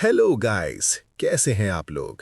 Hello guys, कैसे हैं आप लोग।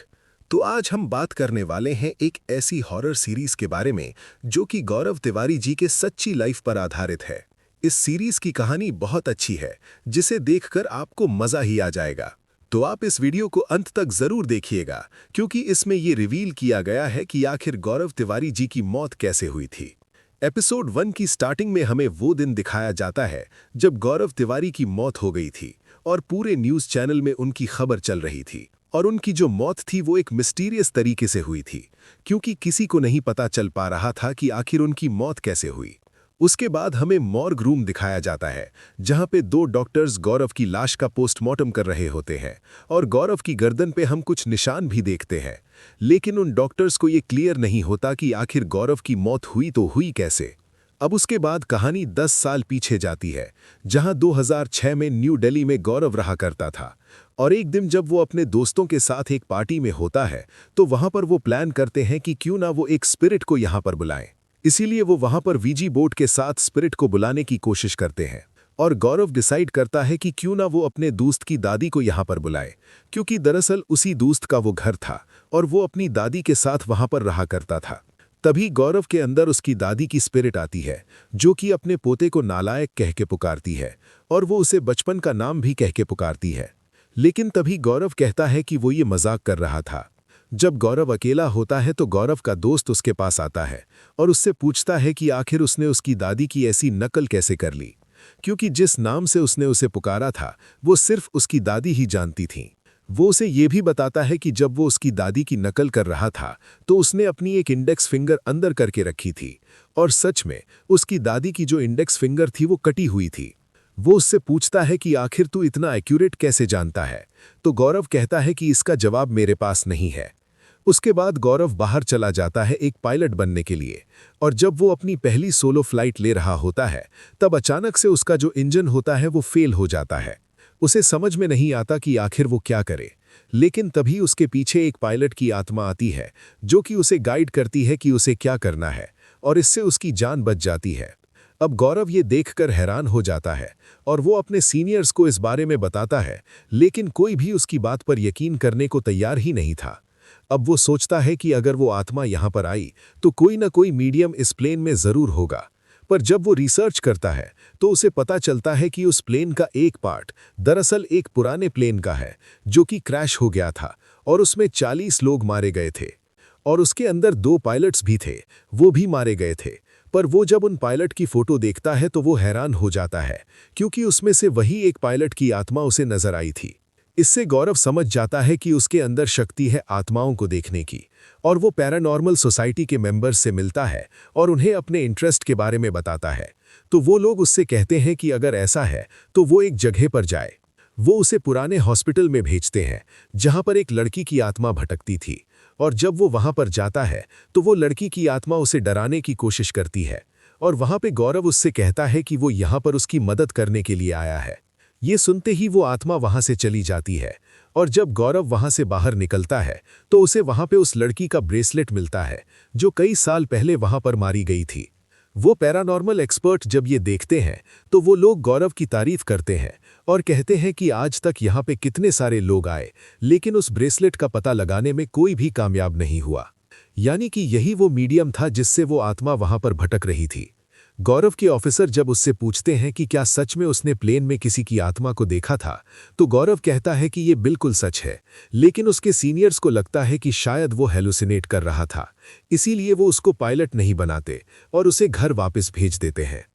तो आज हम बात करने वाले हैं एक ऐसी हॉरर सीरीज के बारे में जो कि गौरव तिवारी जी के सच्ची लाइफ पर आधारित है। इस सीरीज की कहानी बहुत अच्छी है, जिसे देखकर आपको मजा ही आ जाएगा। तो आप इस वीडियो को अंत तक जरूर देखिएगा, क्योंकि इसमें ये रिवील किया गया है कि आखिर गौरव तिवारी जी की मौत कैसे हुई थी। एपिसोड 1 की स्टार्टिंग में हमें वो दिन दिखाया जाता है जब गौरव तिवारी की मौत हो गई थी और पूरे न्यूज चैनल में उनकी खबर चल रही थी। और उनकी जो मौत थी वो एक मिस्टीरियस तरीके से हुई थी, क्योंकि किसी को नहीं पता चल पा रहा था कि आखिर उनकी मौत कैसे हुई। उसके बाद हमें मॉर्ग रूम दिखाया जाता है, जहां पे दो डॉक्टर्स गौरव की लाश का पोस्टमार्टम कर रहे होते हैं और गौरव की गर्दन पे हम कुछ निशान भी देखते हैं। लेकिन उन डॉक्टर्स को ये क्लियर नहीं होता कि आखिर गौरव की मौत हुई तो हुई कैसे। अब उसके बाद कहानी 10 साल पीछे जाती है, जहां 2006 में न्यू दिल्ली में गौरव रहा करता था। और एक दिन जब वो अपने दोस्तों के साथ एक पार्टी में होता है, तो वहां पर वो प्लान करते हैं कि क्यों ना वो एक स्पिरिट को यहां पर बुलाएं। इसीलिए वो वहां पर वीजी बोर्ड के साथ स्पिरिट को बुलाने की कोशिश करते हैं। और गौरव डिसाइड करता है कि क्यों ना वो अपने दोस्त की दादी को यहां पर बुलाए, क्योंकि दरअसल उसी दोस्त का वो घर था और वो अपनी दादी के साथ वहां पर रहा करता था। तभी गौरव के अंदर उसकी दादी की स्पिरिट आती है, जो कि अपने पोते को नालायक कह के पुकारती है और वो उसे बचपन का नाम भी कह के पुकारती है। लेकिन तभी गौरव कहता है कि वो ये मजाक कर रहा था। जब गौरव अकेला होता है तो गौरव का दोस्त उसके पास आता है और उससे पूछता है कि आखिर उसने उसकी दादी की ऐसी नकल कैसे कर ली, क्योंकि जिस नाम से उसने उसे पुकारा था वो सिर्फ उसकी दादी ही जानती थी। वो उसे ये भी बताता है कि जब वो उसकी दादी की नकल कर रहा था तो उसने अपनी एक इंडेक्स फिंगर अंदर करके रखी थी, और सच में उसकी दादी की जो इंडेक्स फिंगर थी वो कटी हुई थी। वो उससे पूछता है कि आखिर तू इतना एक्यूरेट कैसे जानता है, तो गौरव कहता है कि इसका जवाब मेरे पास नहीं है। उसके बाद गौरव बाहर चला जाता है एक पायलट बनने के लिए, और जब वो अपनी पहली सोलो फ्लाइट ले रहा होता है तब अचानक से उसका जो इंजन होता है वो फेल हो जाता है। उसे समझ में नहीं आता कि आखिर वो क्या करे। लेकिन तभी उसके पीछे एक पायलट की आत्मा आती है, जो कि उसे गाइड करती है कि उसे क्या करना है, और इससे उसकी जान बच जाती है। अब गौरव ये देखकर हैरान हो जाता है और वो अपने सीनियर्स को इस बारे में बताता है, लेकिन कोई भी उसकी बात पर यकीन करने को तैयार ही नहीं था। अब वो सोचता है कि अगर वो आत्मा यहाँ पर आई तो कोई ना कोई मीडियम इस प्लेन में जरूर होगा। पर जब वो रिसर्च करता है तो उसे पता चलता है कि उस प्लेन का एक पार्ट दरअसल एक पुराने प्लेन का है, जो कि क्रैश हो गया था और उसमें 40 लोग मारे गए थे। और उसके अंदर 2 पायलट्स भी थे, वो भी मारे गए थे। पर वो जब उन पायलट की फोटो देखता है तो वो हैरान हो जाता है, क्योंकि उसमें से वही एक पायलट की आत्मा उसे नजर आई थी। इससे गौरव समझ जाता है कि उसके अंदर शक्ति है आत्माओं को देखने की, और वो पैरानॉर्मल सोसाइटी के मेंबर्स से मिलता है और उन्हें अपने इंटरेस्ट के बारे में बताता है। तो वो लोग उससे कहते हैं कि अगर ऐसा है तो वो एक जगह पर जाए। वो उसे पुराने हॉस्पिटल में भेजते हैं, जहां पर एक लड़की की आत्मा भटकती थी। और जब वो वहां पर जाता है तो वो लड़की की आत्मा उसे डराने की कोशिश करती है, और वहां पे गौरव उससे कहता है कि वो यहाँ पर उसकी मदद करने के लिए आया है। ये सुनते ही वो आत्मा वहां से चली जाती है, और जब गौरव वहां से बाहर निकलता है तो उसे वहां पे उस लड़की का ब्रेसलेट मिलता है, जो कई साल पहले वहां पर मारी गई थी। वो पैरानॉर्मल एक्सपर्ट जब ये देखते हैं तो वो लोग गौरव की तारीफ करते हैं और कहते हैं कि आज तक यहाँ पे कितने सारे लोग आए, लेकिन उस ब्रेसलेट का पता लगाने में कोई भी कामयाब नहीं हुआ। यानी कि यही वो मीडियम था जिससे वो आत्मा वहां पर भटक रही थी। गौरव के ऑफिसर जब उससे पूछते हैं कि क्या सच में उसने प्लेन में किसी की आत्मा को देखा था, तो गौरव कहता है कि ये बिल्कुल सच है, लेकिन उसके सीनियर्स को लगता है कि शायद वो हेलुसिनेट कर रहा था। इसीलिए वो उसको पायलट नहीं बनाते और उसे घर वापस भेज देते हैं।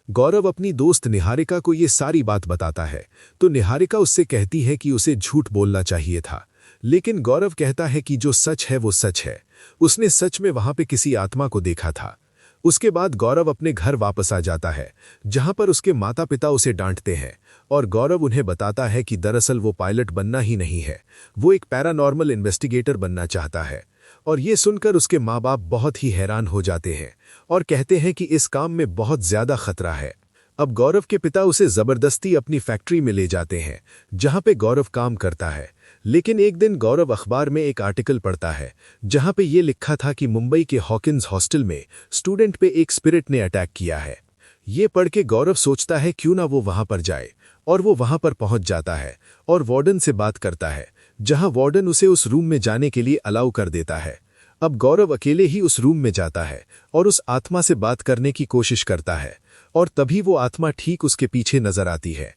गौरव अपनी दोस्त निहारिका को ये सारी बात बताता है, तो निहारिका उससे कहती है कि उसे झूठ बोलना चाहिए था। लेकिन गौरव कहता है कि जो सच है वो सच है, उसने सच में वहां पे किसी आत्मा को देखा था। उसके बाद गौरव अपने घर वापस आ जाता है, जहां पर उसके माता पिता उसे डांटते हैं, और गौरव उन्हें बताता है कि दरअसल वो पायलट बनना ही नहीं है, वो एक पैरानॉर्मल इन्वेस्टिगेटर बनना चाहता है। और ये सुनकर उसके माँ बाप बहुत ही हैरान हो जाते हैं और कहते हैं कि इस काम में बहुत ज्यादा खतरा है। अब गौरव के पिता उसे जबरदस्ती अपनी फैक्ट्री में ले जाते हैं, जहां पे गौरव काम करता है। लेकिन एक दिन गौरव अखबार में एक आर्टिकल पढ़ता है, जहां पे ये लिखा था कि मुंबई के हॉकिंस हॉस्टल में स्टूडेंट पे एक स्पिरिट ने अटैक किया है। ये पढ़ के गौरव सोचता है क्यों ना वो वहां पर जाए और वो वहां पर पहुंच जाता है और वार्डन से बात करता है, जहां वार्डन उसे उस रूम में जाने के लिए अलाउ कर देता है। अब गौरव अकेले ही उस रूम में जाता है और उस आत्मा से बात करने की कोशिश करता है, और तभी वो आत्मा ठीक उसके पीछे नजर आती है,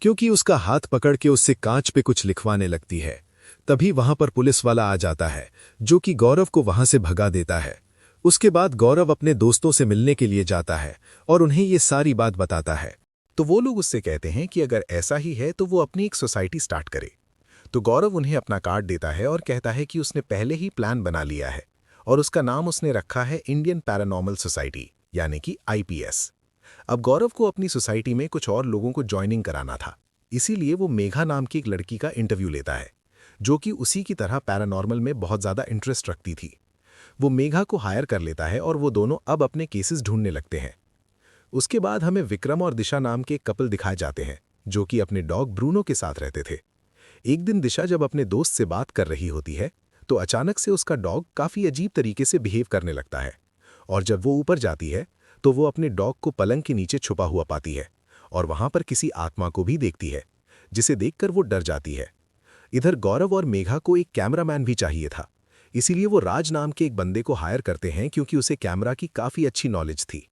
क्योंकि उसका हाथ पकड़ के उससे कांच पे कुछ लिखवाने लगती है। तभी वहां पर पुलिस वाला आ जाता है, जो कि गौरव को वहां से भगा देता है। उसके बाद गौरव अपने दोस्तों से मिलने के लिए जाता है और उन्हें ये सारी बात बताता है। तो वो लोग उससे कहते हैं कि अगर ऐसा ही है तो वो अपनी एक सोसाइटी स्टार्ट करे। तो गौरव उन्हें अपना कार्ड देता है और कहता है कि उसने पहले ही प्लान बना लिया है और उसका नाम उसने रखा है इंडियन पैरानॉर्मल सोसाइटी, यानी कि IPS। अब गौरव को अपनी सोसाइटी में कुछ और लोगों को ज्वाइनिंग कराना था, इसीलिए वो मेघा नाम की एक लड़की का इंटरव्यू लेता है, जो कि उसी की तरह पैरानॉर्मल में बहुत ज़्यादा इंटरेस्ट रखती थी। वो मेघा को हायर कर लेता है और वो दोनों अब अपने केसेस ढूंढने लगते हैं। उसके बाद हमें विक्रम और दिशा नाम के एक कपल दिखाए जाते हैं, जो कि अपने डॉग ब्रूनो के साथ रहते थे। एक दिन दिशा जब अपने दोस्त से बात कर रही होती है, तो अचानक से उसका डॉग काफ़ी अजीब तरीके से बिहेव करने लगता है, और जब वो ऊपर जाती है तो वो अपने डॉग को पलंग के नीचे छुपा हुआ पाती है और वहां पर किसी आत्मा को भी देखती है, जिसे देखकर वो डर जाती है। इधर गौरव और मेघा को एक कैमरामैन भी चाहिए था, इसीलिए वो राज नाम के एक बंदे को हायर करते हैं, क्योंकि उसे कैमरा की काफ़ी अच्छी नॉलेज थी।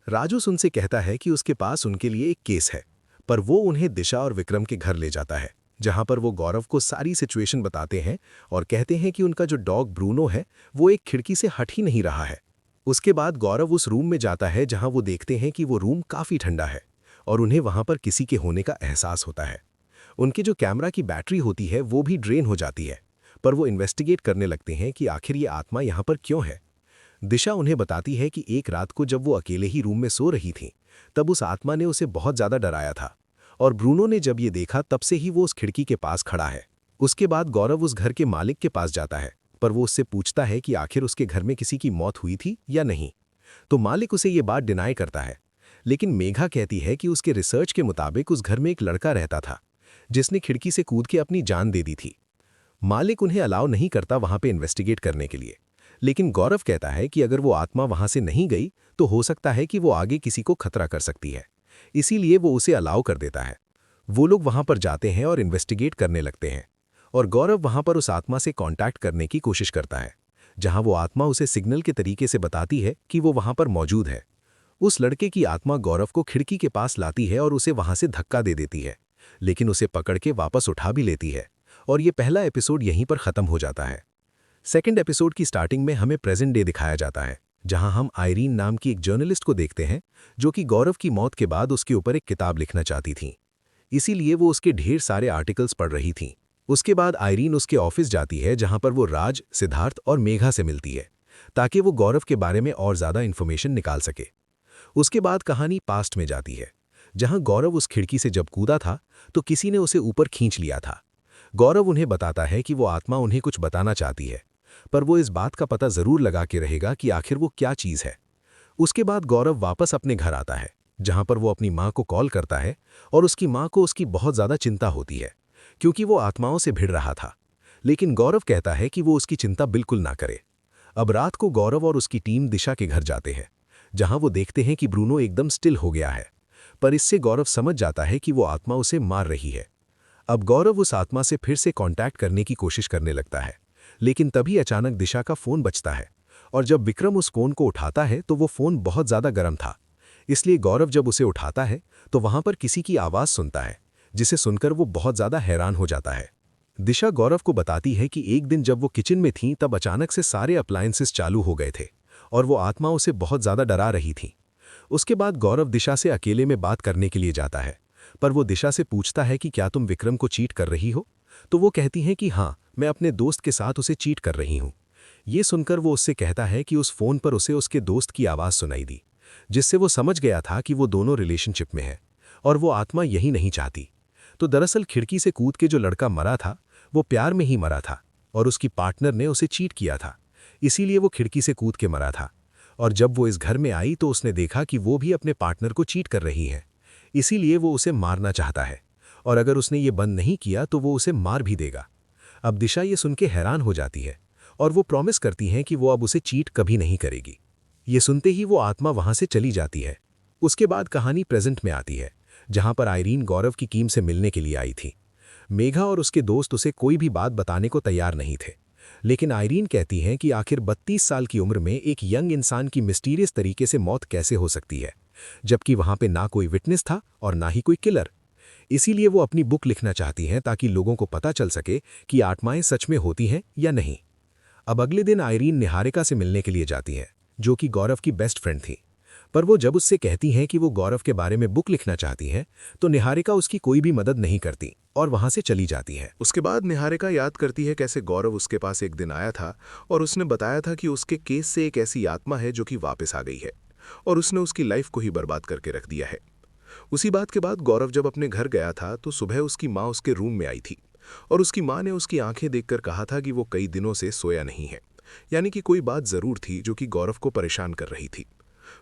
राजू उनसे कहता है कि उसके पास उनके लिए एक केस है, पर वो उन्हें दिशा और विक्रम के घर ले जाता है, जहां पर वो गौरव को सारी सिचुएशन बताते हैं और कहते हैं कि उनका जो डॉग ब्रूनो है वो एक खिड़की से हट ही नहीं रहा है। उसके बाद गौरव उस रूम में जाता है जहां वो देखते हैं कि वो रूम काफ़ी ठंडा है और उन्हें वहां पर किसी के होने का एहसास होता है। उनके जो कैमरा की बैटरी होती है वो भी ड्रेन हो जाती है, पर वो इन्वेस्टिगेट करने लगते हैं कि आखिर ये आत्मा यहाँ पर क्यों है। दिशा उन्हें बताती है कि एक रात को जब वो अकेले ही रूम में सो रही थी, तब उस आत्मा ने उसे बहुत ज़्यादा डराया था, और ब्रूनो ने जब ये देखा तब से ही वो उस खिड़की के पास खड़ा है। उसके बाद गौरव उस घर के मालिक के पास जाता है, पर वो उससे पूछता है कि आखिर उसके घर में किसी की मौत हुई थी या नहीं। तो मालिक उसे ये बात डिनाई करता है, लेकिन मेघा कहती है कि उसके रिसर्च के मुताबिक उस घर में एक लड़का रहता था, जिसने खिड़की से कूद के अपनी जान दे दी थी। मालिक उन्हें अलाउ नहीं करता वहां पे इन्वेस्टिगेट करने के लिए, लेकिन गौरव कहता है कि अगर वो आत्मा वहां से नहीं गई तो हो सकता है कि वो आगे किसी को खतरा कर सकती है, इसीलिए वो उसे अलाउ कर देता है। वो लोग वहां पर जाते हैं और इन्वेस्टिगेट करने लगते हैं, और गौरव वहां पर उस आत्मा से कांटेक्ट करने की कोशिश करता है, जहां वो आत्मा उसे सिग्नल के तरीके से बताती है कि वो वहां पर मौजूद है। उस लड़के की आत्मा गौरव को खिड़की के पास लाती है और उसे वहां से धक्का दे देती है, लेकिन उसे पकड़ के वापस उठा भी लेती है, और ये पहला एपिसोड यहीं पर खत्म हो जाता है। सेकंड एपिसोड की स्टार्टिंग में हमें प्रेजेंट डे दिखाया जाता है, जहां हम आयरीन नाम की एक जर्नलिस्ट को देखते हैं, जो कि गौरव की मौत के बाद उसके ऊपर एक किताब लिखना चाहती थी, इसीलिए वो उसके ढेर सारे आर्टिकल्स पढ़ रही थी। उसके बाद आयरीन उसके ऑफिस जाती है, जहां पर वो राज, सिद्धार्थ और मेघा से मिलती है, ताकि वो गौरव के बारे में और ज़्यादा इन्फॉर्मेशन निकाल सके। उसके बाद कहानी पास्ट में जाती है, जहां गौरव उस खिड़की से जब कूदा था तो किसी ने उसे ऊपर खींच लिया था। गौरव उन्हें बताता है कि वो आत्मा उन्हें कुछ बताना चाहती है, पर वो इस बात का पता जरूर लगा के रहेगा कि आखिर वो क्या चीज़ है। उसके बाद गौरव वापस अपने घर आता है, जहां पर वो अपनी माँ को कॉल करता है, और उसकी माँ को उसकी बहुत ज़्यादा चिंता होती है, क्योंकि वो आत्माओं से भिड़ रहा था। लेकिन गौरव कहता है कि वो उसकी चिंता बिल्कुल ना करे। अब रात को गौरव और उसकी टीम दिशा के घर जाते हैं, जहां वो देखते हैं कि ब्रूनो एकदम स्टिल हो गया है, पर इससे गौरव समझ जाता है कि वो आत्मा उसे मार रही है। अब गौरव उस आत्मा से फिर से कांटेक्ट करने की कोशिश करने लगता है, लेकिन तभी अचानक दिशा का फ़ोन बजता है, और जब विक्रम उस फ़ोन को उठाता है तो वो फ़ोन बहुत ज़्यादा गर्म था, इसलिए गौरव जब उसे उठाता है तो वहां पर किसी की आवाज़ सुनता है, जिसे सुनकर वो बहुत ज़्यादा हैरान हो जाता है। दिशा गौरव को बताती है कि एक दिन जब वो किचन में थीं तब अचानक से सारे अप्लायंसेस चालू हो गए थे, और वो आत्मा उसे बहुत ज़्यादा डरा रही थी। उसके बाद गौरव दिशा से अकेले में बात करने के लिए जाता है, पर वो दिशा से पूछता है कि क्या तुम विक्रम को चीट कर रही हो, तो वो कहती हैं कि हाँ, मैं अपने दोस्त के साथ उसे चीट कर रही हूँ। ये सुनकर वो उससे कहता है कि उस फ़ोन पर उसे उसके दोस्त की आवाज़ सुनाई दी, जिससे वो समझ गया था कि वो दोनों रिलेशनशिप में है, और वो आत्मा यही नहीं चाहती। तो दरअसल खिड़की से कूद के जो लड़का मरा था वो प्यार में ही मरा था, और उसकी पार्टनर ने उसे चीट किया था, इसीलिए वो खिड़की से कूद के मरा था। और जब वो इस घर में आई तो उसने देखा कि वो भी अपने पार्टनर को चीट कर रही है, इसीलिए वो उसे मारना चाहता है, और अगर उसने ये बंद नहीं किया तो वो उसे मार भी देगा। अब दिशा ये सुन के हैरान हो जाती है, और वो प्रॉमिस करती हैं कि वो अब उसे चीट कभी नहीं करेगी। ये सुनते ही वो आत्मा वहां से चली जाती है। उसके बाद कहानी प्रेजेंट में आती है, जहां पर आयरीन गौरव की टीम से मिलने के लिए आई थी। मेघा और उसके दोस्त उसे कोई भी बात बताने को तैयार नहीं थे, लेकिन आयरीन कहती हैं कि आखिर 32 साल की उम्र में एक यंग इंसान की मिस्टीरियस तरीके से मौत कैसे हो सकती है, जबकि वहां पे ना कोई विटनेस था और ना ही कोई किलर। इसीलिए वो अपनी बुक लिखना चाहती हैं ताकि लोगों को पता चल सके कि आत्माएं सच में होती हैं या नहीं। अब अगले दिन आयरीन निहारिका से मिलने के लिए जाती है, जो कि गौरव की बेस्ट फ्रेंड थी। पर वो जब उससे कहती हैं कि वो गौरव के बारे में बुक लिखना चाहती हैं, तो निहारिका उसकी कोई भी मदद नहीं करती और वहां से चली जाती है। उसके बाद निहारिका याद करती है कैसे गौरव उसके पास एक दिन आया था और उसने बताया था कि उसके केस से एक ऐसी आत्मा है जो कि वापस आ गई है और उसने उसकी लाइफ को ही बर्बाद करके रख दिया है। उसी बात के बाद गौरव जब अपने घर गया था तो सुबह उसकी माँ उसके रूम में आई थी और उसकी माँ ने उसकी आंखें देखकर कहा था कि वो कई दिनों से सोया नहीं है, यानी कि कोई बात जरूर थी जो कि गौरव को परेशान कर रही थी।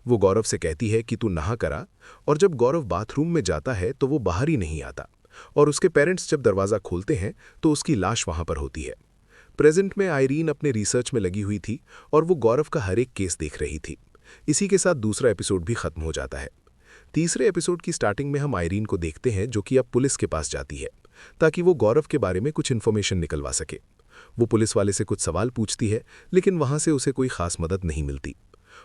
वो गौरव से कहती है कि तू नहा करा, और जब गौरव बाथरूम में जाता है तो वो बाहर ही नहीं आता और उसके पेरेंट्स जब दरवाज़ा खोलते हैं तो उसकी लाश वहां पर होती है। प्रेजेंट में आयरीन अपने रिसर्च में लगी हुई थी और वो गौरव का हर एक केस देख रही थी। इसी के साथ दूसरा एपिसोड भी खत्म हो जाता है। तीसरे एपिसोड की स्टार्टिंग में हम आयरीन को देखते हैं जो कि अब पुलिस के पास जाती है ताकि वो गौरव के बारे में कुछ इन्फॉर्मेशन निकलवा सके। वो पुलिस वाले से कुछ सवाल पूछती है, लेकिन वहां से उसे कोई खास मदद नहीं मिलती।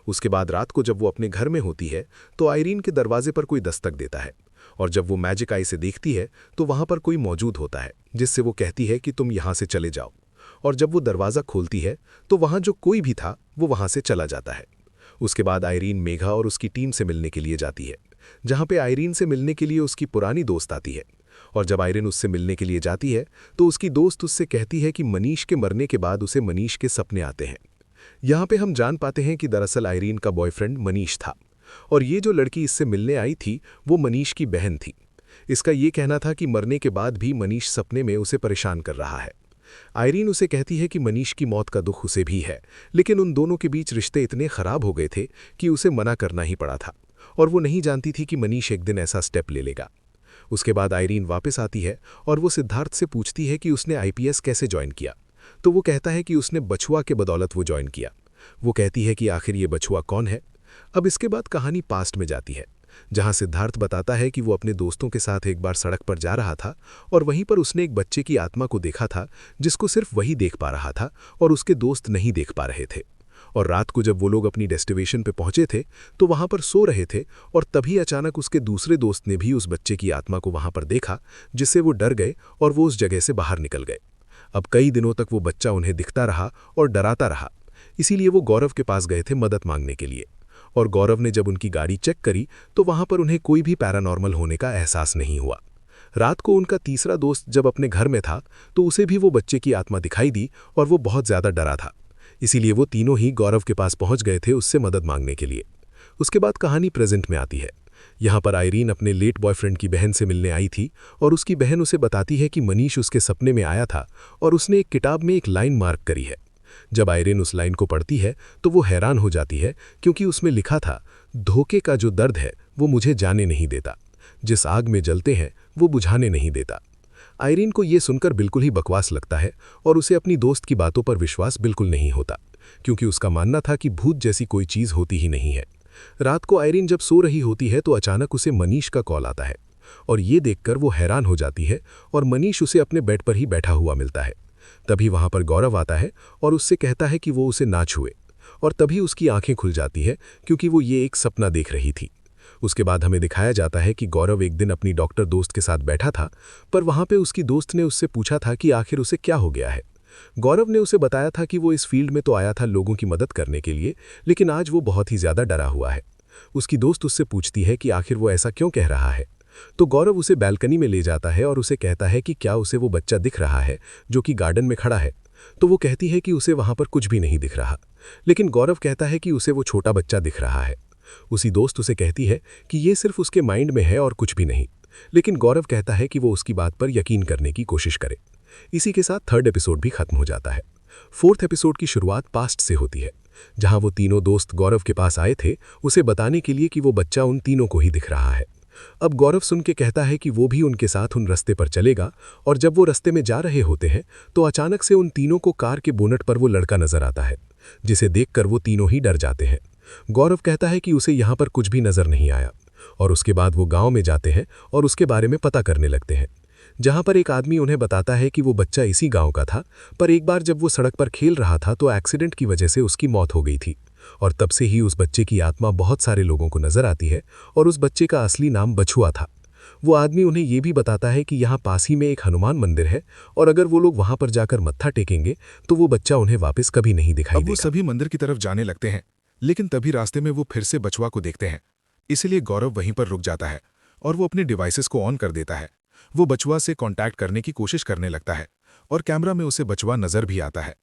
उसके बाद रात को जब वो अपने घर में होती है तो आयरीन के दरवाजे पर कोई दस्तक देता है और जब वो मैजिक आई से देखती है तो वहां पर कोई मौजूद होता है, जिससे वो कहती है कि तुम यहां से चले जाओ। और जब वो दरवाज़ा खोलती है तो वहां जो कोई भी था वो वहां से चला जाता है। उसके बाद आयरीन मेघा और उसकी टीम से मिलने के लिए जाती है, जहां पे आयरीन से मिलने के लिए उसकी पुरानी दोस्त आती है। और जब आयरीन उससे मिलने के लिए जाती है तो उसकी दोस्त उससे कहती है कि मनीष के मरने के बाद उसे मनीष के सपने आते हैं। यहाँ पे हम जान पाते हैं कि दरअसल आयरीन का बॉयफ्रेंड मनीष था और ये जो लड़की इससे मिलने आई थी वो मनीष की बहन थी। इसका ये कहना था कि मरने के बाद भी मनीष सपने में उसे परेशान कर रहा है। आयरीन उसे कहती है कि मनीष की मौत का दुख उसे भी है, लेकिन उन दोनों के बीच रिश्ते इतने खराब हो गए थे कि उसे मना करना ही पड़ा था और वो नहीं जानती थी कि मनीष एक दिन ऐसा स्टेप ले लेगा। उसके बाद आयरीन वापस आती है और वो सिद्धार्थ से पूछती है कि उसने आईपीएस कैसे ज्वाइन किया, तो वो कहता है कि उसने बछुआ के बदौलत वो ज्वाइन किया। वो कहती है कि आखिर ये बछुआ कौन है। अब इसके बाद कहानी पास्ट में जाती है, जहां सिद्धार्थ बताता है कि वो अपने दोस्तों के साथ एक बार सड़क पर जा रहा था और वहीं पर उसने एक बच्चे की आत्मा को देखा था जिसको सिर्फ वही देख पा रहा था और उसके दोस्त नहीं देख पा रहे थे। और रात को जब वो लोग अपनी डेस्टिनेशन पे पहुंचे थे तो वहां पर सो रहे थे और तभी अचानक उसके दूसरे दोस्त ने भी उस बच्चे की आत्मा को वहां पर देखा, जिससे वो डर गए और वो उस जगह से बाहर निकल गए। अब कई दिनों तक वो बच्चा उन्हें दिखता रहा और डराता रहा, इसीलिए वो गौरव के पास गए थे मदद मांगने के लिए। और गौरव ने जब उनकी गाड़ी चेक करी तो वहां पर उन्हें कोई भी पैरानॉर्मल होने का एहसास नहीं हुआ। रात को उनका तीसरा दोस्त जब अपने घर में था तो उसे भी वो बच्चे की आत्मा दिखाई दी और वो बहुत ज़्यादा डरा था, इसीलिए वो तीनों ही गौरव के पास पहुंच गए थे उससे मदद मांगने के लिए। उसके बाद कहानी प्रेजेंट में आती है। यहाँ पर आयरीन अपने लेट बॉयफ्रेंड की बहन से मिलने आई थी और उसकी बहन उसे बताती है कि मनीष उसके सपने में आया था और उसने एक किताब में एक लाइन मार्क करी है। जब आयरीन उस लाइन को पढ़ती है तो वो हैरान हो जाती है, क्योंकि उसमें लिखा था, धोखे का जो दर्द है वो मुझे जाने नहीं देता, जिस आग में जलते हैं वो बुझाने नहीं देता। आयरीन को ये सुनकर बिल्कुल ही बकवास लगता है और उसे अपनी दोस्त की बातों पर विश्वास बिल्कुल नहीं होता, क्योंकि उसका मानना था कि भूत जैसी कोई चीज़ होती ही नहीं है। रात को आयरीन जब सो रही होती है तो अचानक उसे मनीष का कॉल आता है और ये देखकर वो हैरान हो जाती है और मनीष उसे अपने बेड पर ही बैठा हुआ मिलता है। तभी वहां पर गौरव आता है और उससे कहता है कि वो उसे ना छुए, और तभी उसकी आंखें खुल जाती है क्योंकि वो ये एक सपना देख रही थी। उसके बाद हमें दिखाया जाता है कि गौरव एक दिन अपनी डॉक्टर दोस्त के साथ बैठा था, पर वहां पे उसकी दोस्त ने उससे पूछा था कि आखिर उसे क्या हो गया है। गौरव ने उसे बताया था कि वो इस फील्ड में तो आया था लोगों की मदद करने के लिए, लेकिन आज वो बहुत ही ज़्यादा डरा हुआ है। उसकी दोस्त उससे पूछती है कि आखिर वो ऐसा क्यों कह रहा है, तो गौरव उसे बैल्कनी में ले जाता है और उसे कहता है कि क्या उसे वो बच्चा दिख रहा है जो कि गार्डन में खड़ा है। तो वो कहती है कि उसे वहां पर कुछ भी नहीं दिख रहा, लेकिन गौरव कहता है कि उसे वो छोटा बच्चा दिख रहा है। उसी दोस्त उसे कहती है कि ये सिर्फ उसके माइंड में है और कुछ भी नहीं, लेकिन गौरव कहता है कि वो उसकी बात पर यकीन करने की कोशिश करे। इसी के साथ थर्ड एपिसोड भी खत्म हो जाता है। फोर्थ एपिसोड की शुरुआत पास्ट से होती है, जहां वो तीनों दोस्त गौरव के पास आए थे उसे बताने के लिए कि वो बच्चा उन तीनों को ही दिख रहा है। अब गौरव सुन के कहता है कि वो भी उनके साथ उन रास्ते पर चलेगा, और जब वो रास्ते में जा रहे होते हैं तो अचानक से उन तीनों को कार के बोनट पर वो लड़का नजर आता है, जिसे देखकर वो तीनों ही डर जाते हैं। गौरव कहता है कि उसे यहाँ पर कुछ भी नजर नहीं आया और उसके बाद वो गांव में जाते हैं और उसके बारे में पता करने लगते हैं, जहां पर एक आदमी उन्हें बताता है कि वो बच्चा इसी गांव का था, पर एक बार जब वो सड़क पर खेल रहा था तो एक्सीडेंट की वजह से उसकी मौत हो गई थी। और तब से ही उस बच्चे की आत्मा बहुत सारे लोगों को नजर आती है और उस बच्चे का असली नाम बछुआ था। वो आदमी उन्हें ये भी बताता है कि यहाँ पास ही में एक हनुमान मंदिर है और अगर वो लोग वहां पर जाकर मत्था टेकेंगे तो वो बच्चा उन्हें वापस कभी नहीं दिखाई अब वो देगा। सभी मंदिर की तरफ जाने लगते हैं, लेकिन तभी रास्ते में वो फिर से बछुआ को देखते हैं। इसीलिए गौरव वहीं पर रुक जाता है और वो अपने डिवाइसेस को ऑन कर देता है। वो बछुआ से कांटेक्ट करने की कोशिश करने लगता है और कैमरा में उसे बछुआ नजर भी आता है।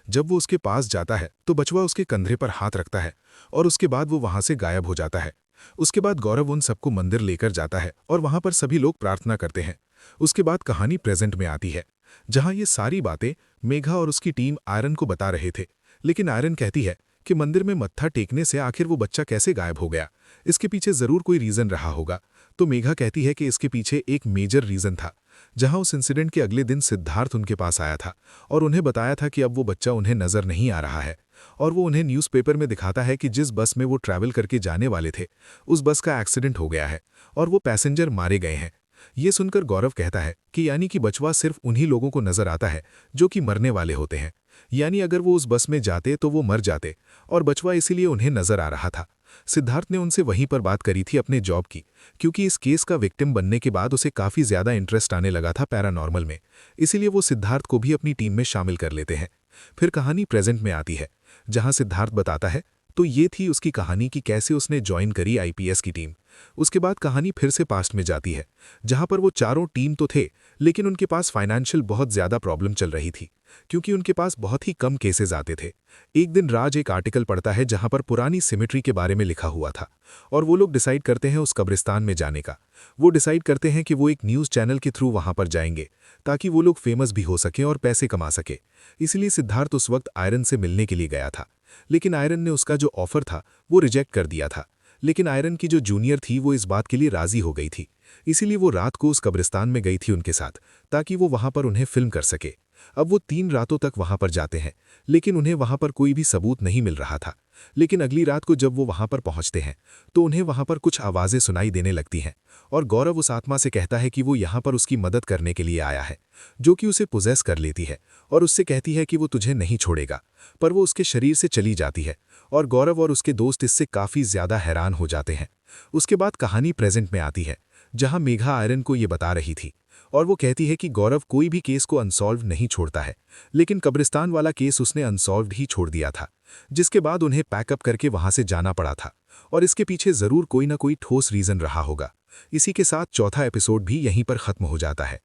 जब वो उसके पास जाता है तो बछुआ उसके कंधे पर हाथ रखता है और उसके बाद वो वहां से गायब हो जाता है। उसके बाद गौरव उन सबको मंदिर लेकर जाता है और वहां पर सभी लोग प्रार्थना करते हैं। उसके बाद कहानी प्रेजेंट में आती है, जहां ये सारी बातें मेघा और उसकी टीम आयरन को बता रहे थे। लेकिन आयरन कहती है कि मंदिर में मत्था टेकने से आखिर वो बच्चा कैसे गायब हो गया, इसके पीछे जरूर कोई रीजन रहा होगा। तो मेघा कहती है कि इसके पीछे एक मेजर रीजन था। जहां उस इंसिडेंट के अगले दिन सिद्धार्थ उनके पास आया था और उन्हें बताया था कि अब वो बच्चा उन्हें नजर नहीं आ रहा है। और वो उन्हें न्यूज़पेपर में दिखाता है कि जिस बस में वो ट्रैवल करके जाने वाले थे उस बस का एक्सीडेंट हो गया है और वो पैसेंजर मारे गए हैं। ये सुनकर गौरव कहता है कि यानी कि बछवा सिर्फ उन्हीं लोगों को नजर आता है जो कि मरने वाले होते हैं। यानी अगर वो उस बस में जाते तो वो मर जाते और बछवा इसीलिए उन्हें नजर आ रहा था। सिद्धार्थ ने उनसे वहीं पर बात करी थी अपने जॉब की, क्योंकि इस केस का विक्टिम बनने के बाद उसे काफी ज्यादा इंटरेस्ट आने लगा था पैरानॉर्मल में। इसीलिए वो सिद्धार्थ को भी अपनी टीम में शामिल कर लेते हैं। फिर कहानी प्रेजेंट में आती है, जहां सिद्धार्थ बताता है तो ये थी उसकी कहानी कि कैसे उसने ज्वाइन करी आईपीएस की टीम। उसके बाद कहानी फिर से पास्ट में जाती है, जहां पर वो चारों टीम तो थे लेकिन उनके पास फाइनेंशियल बहुत ज्यादा प्रॉब्लम चल रही थी, क्योंकि उनके पास बहुत ही कम केसेस आते थे। एक दिन राज एक आर्टिकल पढ़ता है जहां पर पुरानी सिमेट्री के बारे में लिखा हुआ था और वो लोग डिसाइड करते हैं उस कब्रिस्तान में जाने का। वो डिसाइड करते हैं कि वो एक न्यूज़ चैनल के थ्रू वहां पर जाएंगे ताकि वो लोग फेमस भी हो सके और पैसे कमा सके। इसलिए सिद्धार्थ उस वक्त आयरन से मिलने के लिए गया था, लेकिन आयरन ने उसका जो ऑफर था वो रिजेक्ट कर दिया था। लेकिन आयरन की जो जूनियर थी वो इस बात के लिए राजी हो गई थी, इसीलिए वो रात को उस कब्रिस्तान में गई थी उनके साथ ताकि वो वहां पर उन्हें फिल्म कर सके। अब वो 3 रातों तक वहां पर जाते हैं, लेकिन उन्हें वहां पर कोई भी सबूत नहीं मिल रहा था। लेकिन अगली रात को जब वो वहां पर पहुंचते हैं तो उन्हें वहां पर कुछ आवाजें सुनाई देने लगती हैं और गौरव उस आत्मा से कहता है कि वो यहाँ पर उसकी मदद करने के लिए आया है, जो कि उसे पोजेस कर लेती है और उससे कहती है कि वो तुझे नहीं छोड़ेगा। पर वो उसके शरीर से चली जाती है और गौरव और उसके दोस्त इससे काफी ज्यादा हैरान हो जाते हैं। उसके बाद कहानी प्रेजेंट में आती है, जहां मेघा आयरन को ये बता रही थी और वो कहती है कि गौरव कोई भी केस को अनसॉल्व नहीं छोड़ता है, लेकिन कब्रिस्तान वाला केस उसने अनसॉल्व्ड ही छोड़ दिया था, जिसके बाद उन्हें पैकअप करके वहां से जाना पड़ा था और इसके पीछे जरूर कोई ना कोई ठोस रीजन रहा होगा। इसी के साथ चौथा एपिसोड भी यहीं पर खत्म हो जाता है।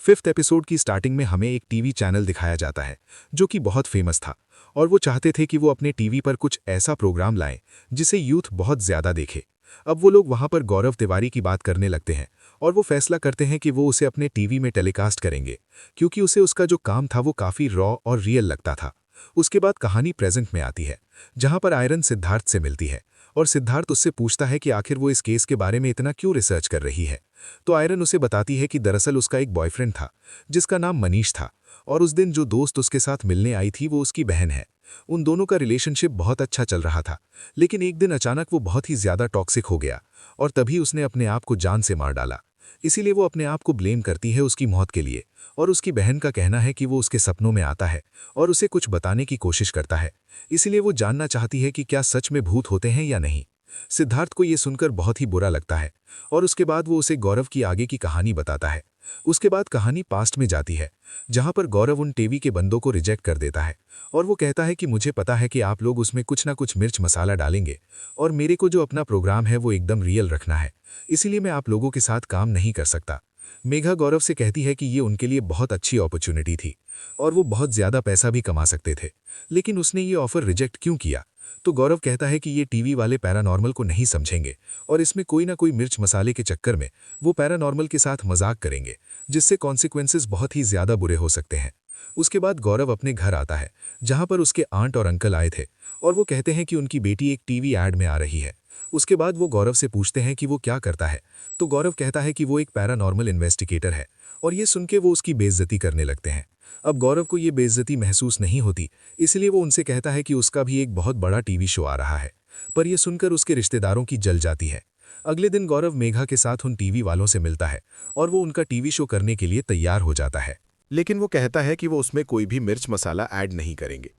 5th एपिसोड की स्टार्टिंग में हमें एक टीवी चैनल दिखाया जाता है जो कि बहुत फेमस था और वो चाहते थे कि वो अपने टीवी पर कुछ ऐसा प्रोग्राम लाएं जिसे यूथ बहुत ज्यादा देखे। अब वो लोग वहां पर गौरव तिवारी की बात करने लगते हैं और वो फैसला करते हैं कि वो उसे अपने टीवी में टेलीकास्ट करेंगे, क्योंकि उसे उसका जो काम था वो काफी रॉ और रियल लगता था। उसके बाद कहानी प्रेजेंट में आती है, जहां पर आयरन सिद्धार्थ से मिलती है और सिद्धार्थ उससे पूछता है कि आखिर वो इस केस के बारे में इतना क्यों रिसर्च कर रही है। तो आयरन उसे बताती है कि दरअसल उसका एक बॉयफ्रेंड था जिसका नाम मनीष था और उस दिन जो दोस्त उसके साथ मिलने आई थी वो उसकी बहन है। उन दोनों का रिलेशनशिप बहुत अच्छा चल रहा था, लेकिन एक दिन अचानक वो बहुत ही ज्यादा टॉक्सिक हो गया और तभी उसने अपने आप को जान से मार डाला। इसीलिए वो अपने आप को ब्लेम करती है उसकी मौत के लिए और उसकी बहन का कहना है कि वो उसके सपनों में आता है और उसे कुछ बताने की कोशिश करता है। इसीलिए वो जानना चाहती है कि क्या सच में भूत होते हैं या नहीं। सिद्धार्थ को ये सुनकर बहुत ही बुरा लगता है और उसके बाद वो उसे गौरव की आगे की कहानी बताता है। उसके बाद कहानी पास्ट में जाती है, जहां पर गौरव उन टीवी के बंदों को रिजेक्ट कर देता है और वो कहता है कि मुझे पता है कि आप लोग उसमें कुछ ना कुछ मिर्च मसाला डालेंगे और मेरे को जो अपना प्रोग्राम है वो एकदम रियल रखना है, इसीलिए मैं आप लोगों के साथ काम नहीं कर सकता। मेघा गौरव से कहती है कि ये उनके लिए बहुत अच्छी अपॉर्चुनिटी थी और वो बहुत ज्यादा पैसा भी कमा सकते थे, लेकिन उसने ये ऑफर रिजेक्ट क्यों किया। तो गौरव कहता है कि ये टीवी वाले पैरानॉर्मल को नहीं समझेंगे और इसमें कोई ना कोई मिर्च मसाले के चक्कर में वो पैरानॉर्मल के साथ मजाक करेंगे, जिससे कॉन्सिक्वेंसेस बहुत ही ज्यादा बुरे हो सकते हैं। उसके बाद गौरव अपने घर आता है, जहां पर उसके आंट और अंकल आए थे और वो कहते हैं कि उनकी बेटी एक टीवी एड में आ रही है। उसके बाद वो गौरव से पूछते हैं कि वो क्या करता है, तो गौरव कहता है कि वो एक पैरानॉर्मल इन्वेस्टिगेटर है और ये सुन के वो उसकी बेइज्जती करने लगते हैं। अब गौरव को ये बेइज्जती महसूस नहीं होती, इसलिए वो उनसे कहता है कि उसका भी एक बहुत बड़ा टीवी शो आ रहा है, पर यह सुनकर उसके रिश्तेदारों की जल जाती है। अगले दिन गौरव मेघा के साथ उन टीवी वालों से मिलता है और वो उनका टीवी शो करने के लिए तैयार हो जाता है। लेकिन वो कहता है कि वो उसमें कोई भी मिर्च मसाला ऐड नहीं करेंगे।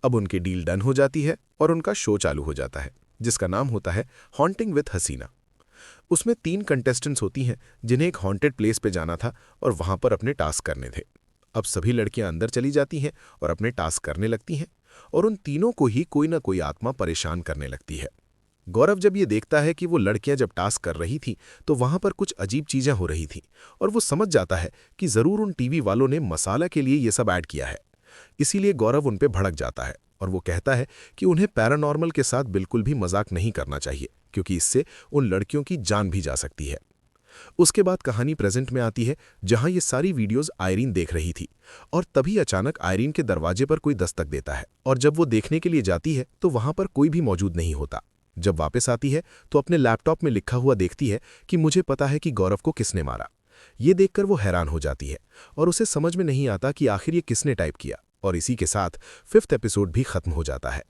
अब उनकी डील डन हो जाती है और उनका शो चालू हो जाता है, जिसका नाम होता है हॉन्टिंग विथ हसीना। उसमें 3 कंटेस्टेंट्स होती हैं जिन्हें एक हॉन्टेड प्लेस पे जाना था और वहां पर अपने टास्क करने थे। अब सभी लड़कियां अंदर चली जाती हैं और अपने टास्क करने लगती हैं और उन तीनों को ही कोई ना कोई आत्मा परेशान करने लगती है। गौरव जब ये देखता है कि वो लड़कियां जब टास्क कर रही थी तो वहां पर कुछ अजीब चीजें हो रही थीं और वो समझ जाता है कि जरूर उन टीवी वालों ने मसाला के लिए ये सब ऐड किया है। इसीलिए गौरव उन पे भड़क जाता है और वो कहता है कि उन्हें पैरानॉर्मल के साथ बिल्कुल भी मजाक नहीं करना चाहिए, क्योंकि इससे उन लड़कियों की जान भी जा सकती है। उसके बाद कहानी प्रेजेंट में आती है, जहां ये सारी वीडियोस आयरीन देख रही थी और तभी अचानक आयरीन के दरवाजे पर कोई दस्तक देता है और जब वो देखने के लिए जाती है तो वहां पर कोई भी मौजूद नहीं होता। जब वापस आती है तो अपने लैपटॉप में लिखा हुआ देखती है कि मुझे पता है कि गौरव को किसने मारा। ये देखकर वो हैरान हो जाती है और उसे समझ में नहीं आता कि आखिर ये किसने टाइप किया, और इसी के साथ 5th एपिसोड भी खत्म हो जाता है।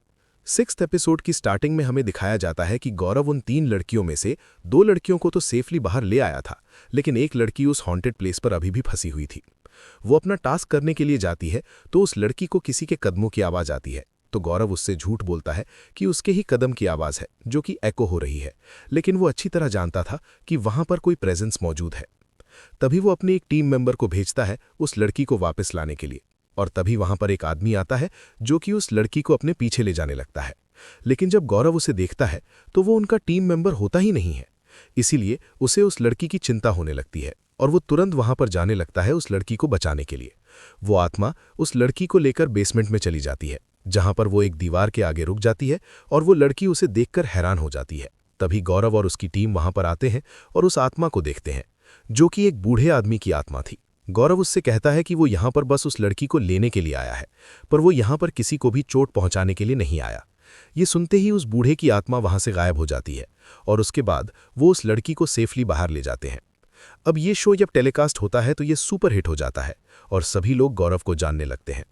6th एपिसोड की स्टार्टिंग में हमें दिखाया जाता है कि गौरव उन 3 लड़कियों में से 2 लड़कियों को तो सेफली बाहर ले आया था, लेकिन एक लड़की उस हॉन्टेड प्लेस पर अभी भी फंसी हुई थी। वो अपना टास्क करने के लिए जाती है तो उस लड़की को किसी के कदमों की आवाज आती है, तो गौरव उससे झूठ बोलता है कि उसके ही कदम की आवाज है जो कि एको हो रही है, लेकिन वो अच्छी तरह जानता था कि वहां पर कोई प्रेजेंस मौजूद है। तभी वो अपने एक टीम मेंबर को भेजता है उस लड़की को वापस लाने के लिए, और तभी वहां पर एक आदमी आता है जो कि उस लड़की को अपने पीछे ले जाने लगता है। लेकिन जब गौरव उसे देखता है तो वो उनका टीम मेंबर होता ही नहीं है, इसीलिए उसे उस लड़की की चिंता होने लगती है और वो तुरंत वहां पर जाने लगता है उस लड़की को बचाने के लिए। वो आत्मा उस लड़की को लेकर बेसमेंट में चली जाती है, जहां पर वो एक दीवार के आगे रुक जाती है और वो लड़की उसे देखकर हैरान हो जाती है। तभी गौरव और उसकी टीम वहां पर आते हैं और उस आत्मा को देखते हैं, जो कि एक बूढ़े आदमी की आत्मा थी। गौरव उससे कहता है कि वो यहाँ पर बस उस लड़की को लेने के लिए आया है, पर वो यहाँ पर किसी को भी चोट पहुंचाने के लिए नहीं आया। ये सुनते ही उस बूढ़े की आत्मा वहां से गायब हो जाती है और उसके बाद वो उस लड़की को सेफली बाहर ले जाते हैं। अब ये शो जब टेलीकास्ट होता है तो ये सुपर हिट हो जाता है और सभी लोग गौरव को जानने लगते हैं।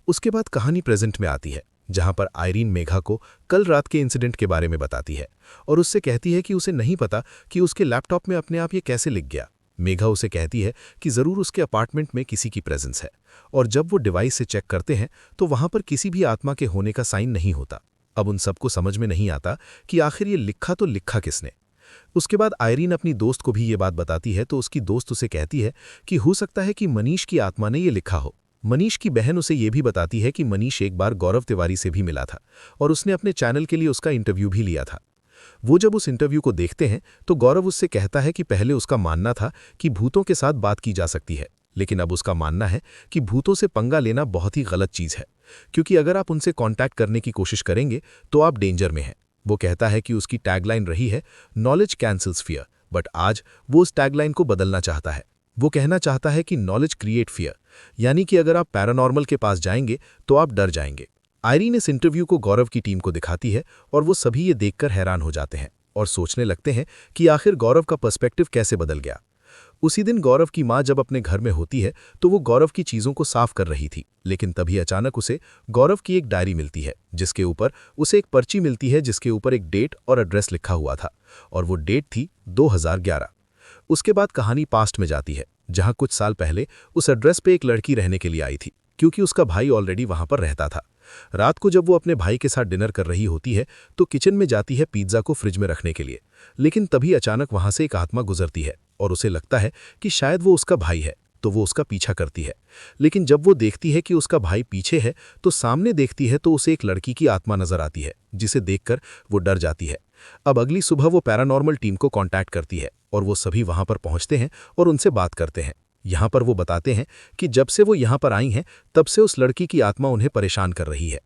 उसके बाद कहानी प्रेजेंट में आती है, जहां पर आयरीन मेघा को कल रात के इंसिडेंट के बारे में बताती है और उससे कहती है कि उसे नहीं पता कि उसके लैपटॉप में अपने आप ये कैसे लिख गया। मेघा उसे कहती है कि जरूर उसके अपार्टमेंट में किसी की प्रेजेंस है, और जब वो डिवाइस से चेक करते हैं तो वहां पर किसी भी आत्मा के होने का साइन नहीं होता। अब उन सबको समझ में नहीं आता कि आखिर ये लिखा तो लिखा किसने। उसके बाद आयरीन अपनी दोस्त को भी ये बात बताती है तो उसकी दोस्त उसे कहती है कि हो सकता है कि मनीष की आत्मा ने ये लिखा हो। मनीष की बहन उसे ये भी बताती है कि मनीष एक बार गौरव तिवारी से भी मिला था और उसने अपने चैनल के लिए उसका इंटरव्यू भी लिया था। वो जब उस इंटरव्यू को देखते हैं तो गौरव उससे कहता है कि पहले उसका मानना था कि भूतों के साथ बात की जा सकती है, लेकिन अब उसका मानना है कि भूतों से पंगा लेना बहुत ही गलत चीज़ है, क्योंकि अगर आप उनसे कांटेक्ट करने की कोशिश करेंगे तो आप डेंजर में हैं। वो कहता है कि उसकी टैगलाइन रही है नॉलेज कैंसल्स फियर, बट आज वो उस टैगलाइन को बदलना चाहता है। वो कहना चाहता है कि नॉलेज क्रिएट फियर, यानी कि अगर आप पैरानॉर्मल के पास जाएंगे तो आप डर जाएंगे। आयरीन इस इंटरव्यू को गौरव की टीम को दिखाती है और वो सभी ये देखकर हैरान हो जाते हैं और सोचने लगते हैं कि आखिर गौरव का पर्सपेक्टिव कैसे बदल गया। उसी दिन गौरव की माँ जब अपने घर में होती है तो वो गौरव की चीज़ों को साफ कर रही थी, लेकिन तभी अचानक उसे गौरव की एक डायरी मिलती है जिसके ऊपर उसे एक पर्ची मिलती है जिसके ऊपर एक डेट और एड्रेस लिखा हुआ था, और वो डेट थी 2011। उसके बाद कहानी पास्ट में जाती है, जहां कुछ साल पहले उस एड्रेस पे एक लड़की रहने के लिए आई थी, क्योंकि उसका भाई ऑलरेडी वहां पर रहता था। रात को जब वो अपने भाई के साथ डिनर कर रही होती है तो किचन में जाती है पिज्ज़ा को फ्रिज में रखने के लिए, लेकिन तभी अचानक वहां से एक आत्मा गुजरती है और उसे लगता है कि शायद वो उसका भाई है, तो वो उसका पीछा करती है। लेकिन जब वो देखती है कि उसका भाई पीछे है तो सामने देखती है तो उसे एक लड़की की आत्मा नजर आती है, जिसे देखकर वो डर जाती है। अब अगली सुबह वो पैरानॉर्मल टीम को कांटेक्ट करती है और वो सभी वहां पर पहुंचते हैं और उनसे बात करते हैं। यहाँ पर वो बताते हैं कि जब से वो यहाँ पर आई हैं तब से उस लड़की की आत्मा उन्हें परेशान कर रही है।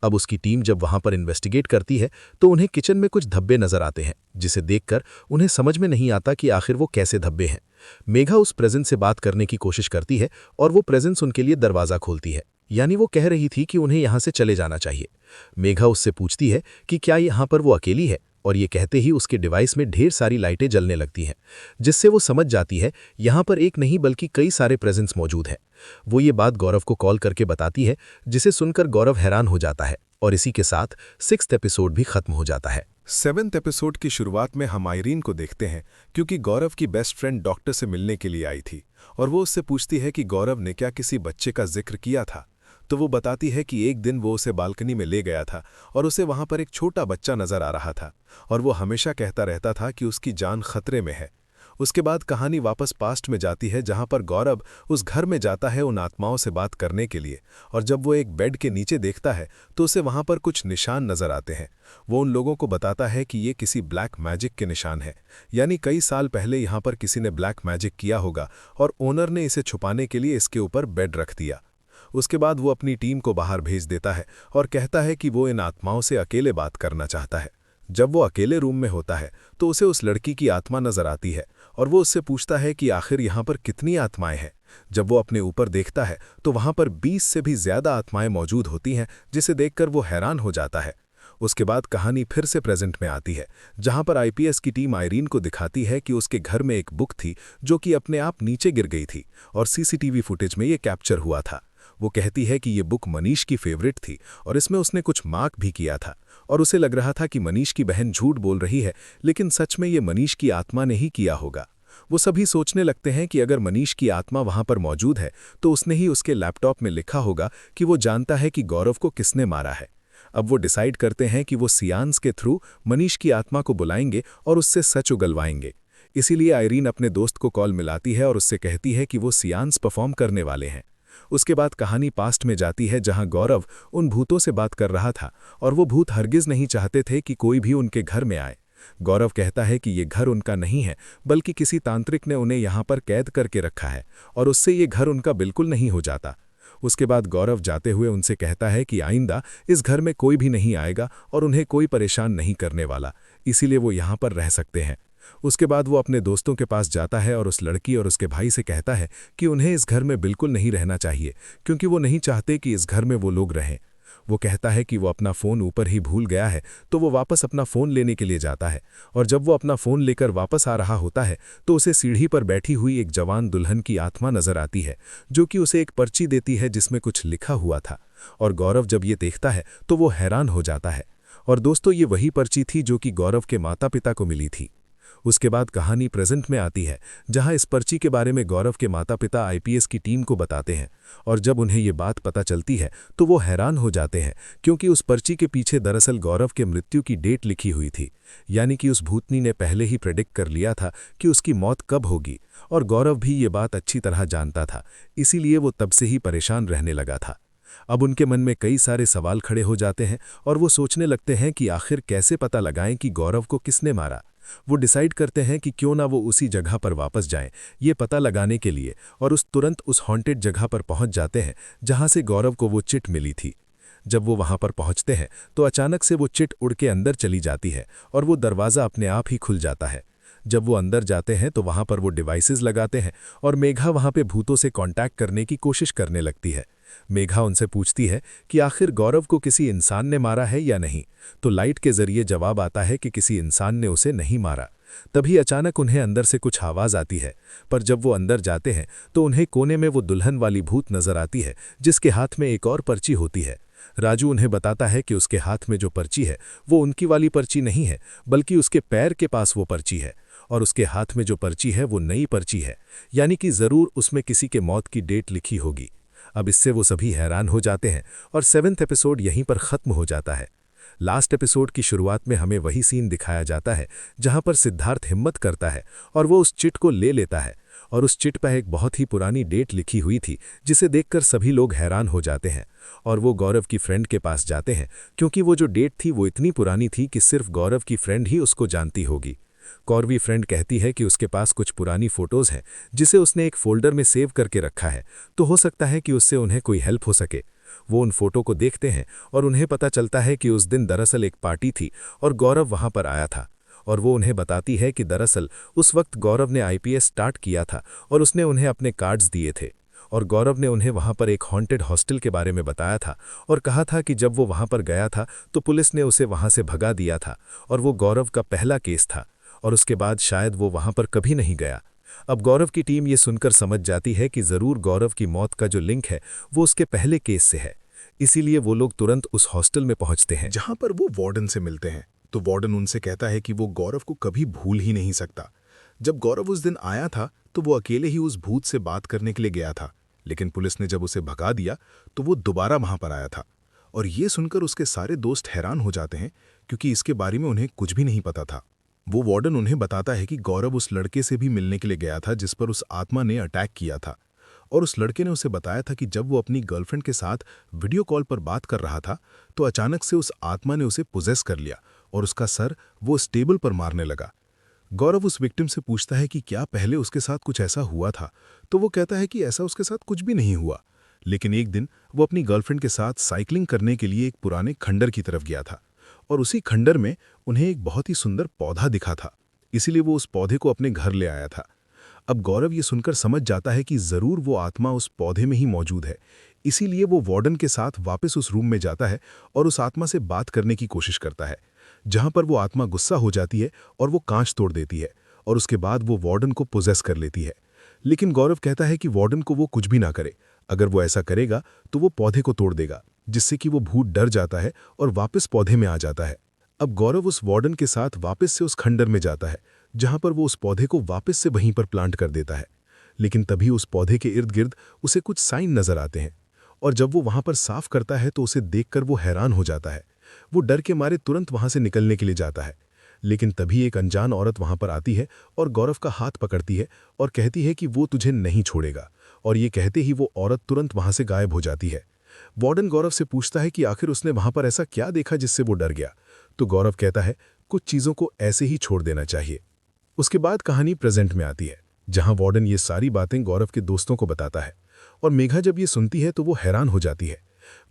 अब उसकी टीम जब वहां पर इन्वेस्टिगेट करती है तो उन्हें किचन में कुछ धब्बे नजर आते हैं, जिसे देखकर उन्हें समझ में नहीं आता कि आखिर वो कैसे धब्बे हैं। मेघा उस प्रेजेंस से बात करने की कोशिश करती है और वो प्रेजेंस उनके लिए दरवाज़ा खोलती है, यानी वो कह रही थी कि उन्हें यहाँ से चले जाना चाहिए। मेघा उससे पूछती है कि क्या यहाँ पर वो अकेली है, और ये कहते ही उसके डिवाइस में ढेर सारी लाइटें जलने लगती हैं, जिससे वो समझ जाती है यहाँ पर एक नहीं बल्कि कई सारे प्रेजेंस मौजूद हैं। वो ये बात गौरव को कॉल करके बताती है, जिसे सुनकर गौरव हैरान हो जाता है और इसी के साथ 6th एपिसोड भी खत्म हो जाता है। 7वें एपिसोड की शुरुआत में हम आयरीन को देखते हैं क्योंकि गौरव की बेस्ट फ्रेंड डॉक्टर से मिलने के लिए आई थी और वो उससे पूछती है कि गौरव ने क्या किसी बच्चे का जिक्र किया था। तो वो बताती है कि एक दिन वो उसे बालकनी में ले गया था और उसे वहां पर एक छोटा बच्चा नजर आ रहा था और वो हमेशा कहता रहता था कि उसकी जान खतरे में है। उसके बाद कहानी वापस पास्ट में जाती है जहां पर गौरव उस घर में जाता है उन आत्माओं से बात करने के लिए और जब वो एक बेड के नीचे देखता है तो उसे वहां पर कुछ निशान नजर आते हैं। वो उन लोगों को बताता है कि ये किसी ब्लैक मैजिक के निशान है, यानी कई साल पहले यहां पर किसी ने ब्लैक मैजिक किया होगा और ओनर ने इसे छुपाने के लिए इसके ऊपर बेड रख दिया। उसके बाद वो अपनी टीम को बाहर भेज देता है और कहता है कि वो इन आत्माओं से अकेले बात करना चाहता है। जब वो अकेले रूम में होता है तो उसे उस लड़की की आत्मा नजर आती है और वो उससे पूछता है कि आखिर यहाँ पर कितनी आत्माएं हैं। जब वो अपने ऊपर देखता है तो वहां पर 20 से भी ज्यादा आत्माएं मौजूद होती हैं, जिसे देखकर वो हैरान हो जाता है। उसके बाद कहानी फिर से प्रेजेंट में आती है जहां पर आईपीएस की टीम आयरीन को दिखाती है कि उसके घर में एक बुक थी जो कि अपने आप नीचे गिर गई थी और सीसीटीवी फुटेज में ये कैप्चर हुआ था। वो कहती है कि ये बुक मनीष की फेवरेट थी और इसमें उसने कुछ मार्क भी किया था और उसे लग रहा था कि मनीष की बहन झूठ बोल रही है, लेकिन सच में ये मनीष की आत्मा ने ही किया होगा। वो सभी सोचने लगते हैं कि अगर मनीष की आत्मा वहां पर मौजूद है तो उसने ही उसके लैपटॉप में लिखा होगा कि वो जानता है कि गौरव को किसने मारा है। अब वो डिसाइड करते हैं कि वो सियांस के थ्रू मनीष की आत्मा को बुलाएंगे और उससे सच उगलवाएंगे। इसीलिए आयरीन अपने दोस्त को कॉल मिलाती है और उससे कहती है कि वो सियांस परफॉर्म करने वाले हैं। उसके बाद कहानी पास्ट में जाती है जहां गौरव उन भूतों से बात कर रहा था और वो भूत हरगिज नहीं चाहते थे कि कोई भी उनके घर में आए। गौरव कहता है कि ये घर उनका नहीं है, बल्कि किसी तांत्रिक ने उन्हें यहाँ पर कैद करके रखा है और उससे ये घर उनका बिल्कुल नहीं हो जाता। उसके बाद गौरव जाते हुए उनसे कहता है कि आइंदा इस घर में कोई भी नहीं आएगा और उन्हें कोई परेशान नहीं करने वाला, इसीलिए वो यहाँ पर रह सकते हैं। उसके बाद वो अपने दोस्तों के पास जाता है और उस लड़की और उसके भाई से कहता है कि उन्हें इस घर में बिल्कुल नहीं रहना चाहिए क्योंकि वो नहीं चाहते कि इस घर में वो लोग रहें। वो कहता है कि वो अपना फ़ोन ऊपर ही भूल गया है, तो वो वापस अपना फ़ोन लेने के लिए जाता है और जब वो अपना फ़ोन लेकर वापस आ रहा होता है तो उसे सीढ़ी पर बैठी हुई एक जवान दुल्हन की आत्मा नजर आती है जो कि उसे एक पर्ची देती है जिसमें कुछ लिखा हुआ था। और गौरव जब ये देखता है तो वो हैरान हो जाता है। और दोस्तों, ये वही पर्ची थी जो कि गौरव के माता पिता को मिली थी। उसके बाद कहानी प्रेजेंट में आती है जहां इस पर्ची के बारे में गौरव के माता पिता आईपीएस की टीम को बताते हैं और जब उन्हें ये बात पता चलती है तो वो हैरान हो जाते हैं क्योंकि उस पर्ची के पीछे दरअसल गौरव के मृत्यु की डेट लिखी हुई थी, यानी कि उस भूतनी ने पहले ही प्रेडिक्ट कर लिया था कि उसकी मौत कब होगी और गौरव भी ये बात अच्छी तरह जानता था, इसीलिए वो तब से ही परेशान रहने लगा था। अब उनके मन में कई सारे सवाल खड़े हो जाते हैं और वो सोचने लगते हैं कि आखिर कैसे पता लगाएं कि गौरव को किसने मारा। वो डिसाइड करते हैं कि क्यों ना वो उसी जगह पर वापस जाएं ये पता लगाने के लिए और तुरंत उस हॉन्टेड जगह पर पहुंच जाते हैं जहां से गौरव को वो चिट मिली थी। जब वो वहां पर पहुंचते हैं तो अचानक से वो चिट उड़ के अंदर चली जाती है और वो दरवाज़ा अपने आप ही खुल जाता है। जब वो अंदर जाते हैं तो वहां पर वो डिवाइसेस लगाते हैं और मेघा वहां पे भूतों से कांटेक्ट करने की कोशिश करने लगती है। मेघा उनसे पूछती है कि आखिर गौरव को किसी इंसान ने मारा है या नहीं, तो लाइट के जरिए जवाब आता है कि किसी इंसान ने उसे नहीं मारा। तभी अचानक उन्हें अंदर से कुछ आवाज़ आती है, पर जब वो अंदर जाते हैं तो उन्हें कोने में वो दुल्हन वाली भूत नजर आती है जिसके हाथ में एक और पर्ची होती है। राजू उन्हें बताता है कि उसके हाथ में जो पर्ची है वो उनकी वाली पर्ची नहीं है, बल्कि उसके पैर के पास वो पर्ची है और उसके हाथ में जो पर्ची है वो नई पर्ची है, यानी कि ज़रूर उसमें किसी के मौत की डेट लिखी होगी। अब इससे वो सभी हैरान हो जाते हैं और 7वें एपिसोड यहीं पर ख़त्म हो जाता है। लास्ट एपिसोड की शुरुआत में हमें वही सीन दिखाया जाता है जहां पर सिद्धार्थ हिम्मत करता है और वो उस चिट को ले लेता है और उस चिट पर एक बहुत ही पुरानी डेट लिखी हुई थी जिसे देखकर सभी लोग हैरान हो जाते हैं और वो गौरव की फ्रेंड के पास जाते हैं क्योंकि वो जो डेट थी वो इतनी पुरानी थी कि सिर्फ गौरव की फ्रेंड ही उसको जानती होगी। कौरवी फ्रेंड कहती है कि उसके पास कुछ पुरानी फोटोज़ हैं जिसे उसने एक फोल्डर में सेव करके रखा है, तो हो सकता है कि उससे उन्हें कोई हेल्प हो सके। वो उन फोटो को देखते हैं और उन्हें पता चलता है कि उस दिन दरअसल एक पार्टी थी और गौरव वहां पर आया था और वो उन्हें बताती है कि दरअसल उस वक्त गौरव ने आईपीएस स्टार्ट किया था और उसने उन्हें अपने कार्ड्स दिए थे और गौरव ने उन्हें वहां पर एक हॉन्टेड हॉस्टल के बारे में बताया था और कहा था कि जब वो वहां पर गया था तो पुलिस ने उसे वहां से भगा दिया था और वो गौरव का पहला केस था और उसके बाद शायद वो वहां पर कभी नहीं गया। अब गौरव की टीम ये सुनकर समझ जाती है कि ज़रूर गौरव की मौत का जो लिंक है वो उसके पहले केस से है, इसीलिए वो लोग तुरंत उस हॉस्टल में पहुंचते हैं जहां पर वो वार्डन से मिलते हैं तो वार्डन उनसे कहता है कि वो गौरव को कभी भूल ही नहीं सकता। जब गौरव उस दिन आया था तो वो अकेले ही उस भूत से बात करने के लिए गया था, लेकिन पुलिस ने जब उसे भगा दिया तो वो दोबारा वहां पर आया था। और ये सुनकर उसके सारे दोस्त हैरान हो जाते हैं, क्योंकि इसके बारे में उन्हें कुछ भी नहीं पता था। वो वार्डन उन्हें बताता है कि गौरव उस लड़के से भी मिलने के लिए गया था जिस पर उस आत्मा ने अटैक किया था, और उस लड़के ने उसे बताया था कि जब वो अपनी गर्लफ्रेंड के साथ वीडियो कॉल पर बात कर रहा था तो अचानक से उस आत्मा ने उसे पोजेस कर लिया और उसका सर वो उस टेबल पर मारने लगा। गौरव उस विक्टिम से पूछता है कि क्या पहले उसके साथ कुछ ऐसा हुआ था, तो वो कहता है कि ऐसा उसके साथ कुछ भी नहीं हुआ, लेकिन एक दिन वो अपनी गर्लफ्रेंड के साथ साइकिलिंग करने के लिए एक पुराने खंडर की तरफ गया था और उसी खंडर में उन्हें एक बहुत ही सुंदर पौधा दिखा था, इसीलिए वो उस पौधे को अपने घर ले आया था। अब गौरव ये सुनकर समझ जाता है कि जरूर वो आत्मा उस पौधे में ही मौजूद है, इसीलिए वो वार्डन के साथ वापस उस रूम में जाता है और उस आत्मा से बात करने की कोशिश करता है, जहां पर वो आत्मा गुस्सा हो जाती है और वो कांच तोड़ देती है और उसके बाद वो वार्डन को पोजेस कर लेती है। लेकिन गौरव कहता है कि वार्डन को वो कुछ भी ना करे, अगर वो ऐसा करेगा तो वो पौधे को तोड़ देगा, जिससे कि वो भूत डर जाता है और वापस पौधे में आ जाता है। अब गौरव उस वार्डन के साथ वापस से उस खंडर में जाता है, जहां पर वो उस पौधे को वापस से वहीं पर प्लांट कर देता है। लेकिन तभी उस पौधे के इर्द गिर्द उसे कुछ साइन नजर आते हैं, और जब वो वहां पर साफ करता है तो उसे देखकर वो हैरान हो जाता है। वो डर के मारे तुरंत वहां से निकलने के लिए जाता है, लेकिन तभी एक अनजान औरत वहां पर आती है और गौरव का हाथ पकड़ती है और कहती है कि वो तुझे नहीं छोड़ेगा, और ये कहते ही वो औरत तुरंत वहां से गायब हो जाती है। वार्डन गौरव से पूछता है कि आखिर उसने वहां पर ऐसा क्या देखा जिससे वो डर गया, तो गौरव कहता है कुछ चीजों को ऐसे ही छोड़ देना चाहिए। उसके बाद कहानी प्रेजेंट में आती है, जहां वार्डन ये सारी बातें गौरव के दोस्तों को बताता है, और मेघा जब ये सुनती है तो वो हैरान हो जाती है।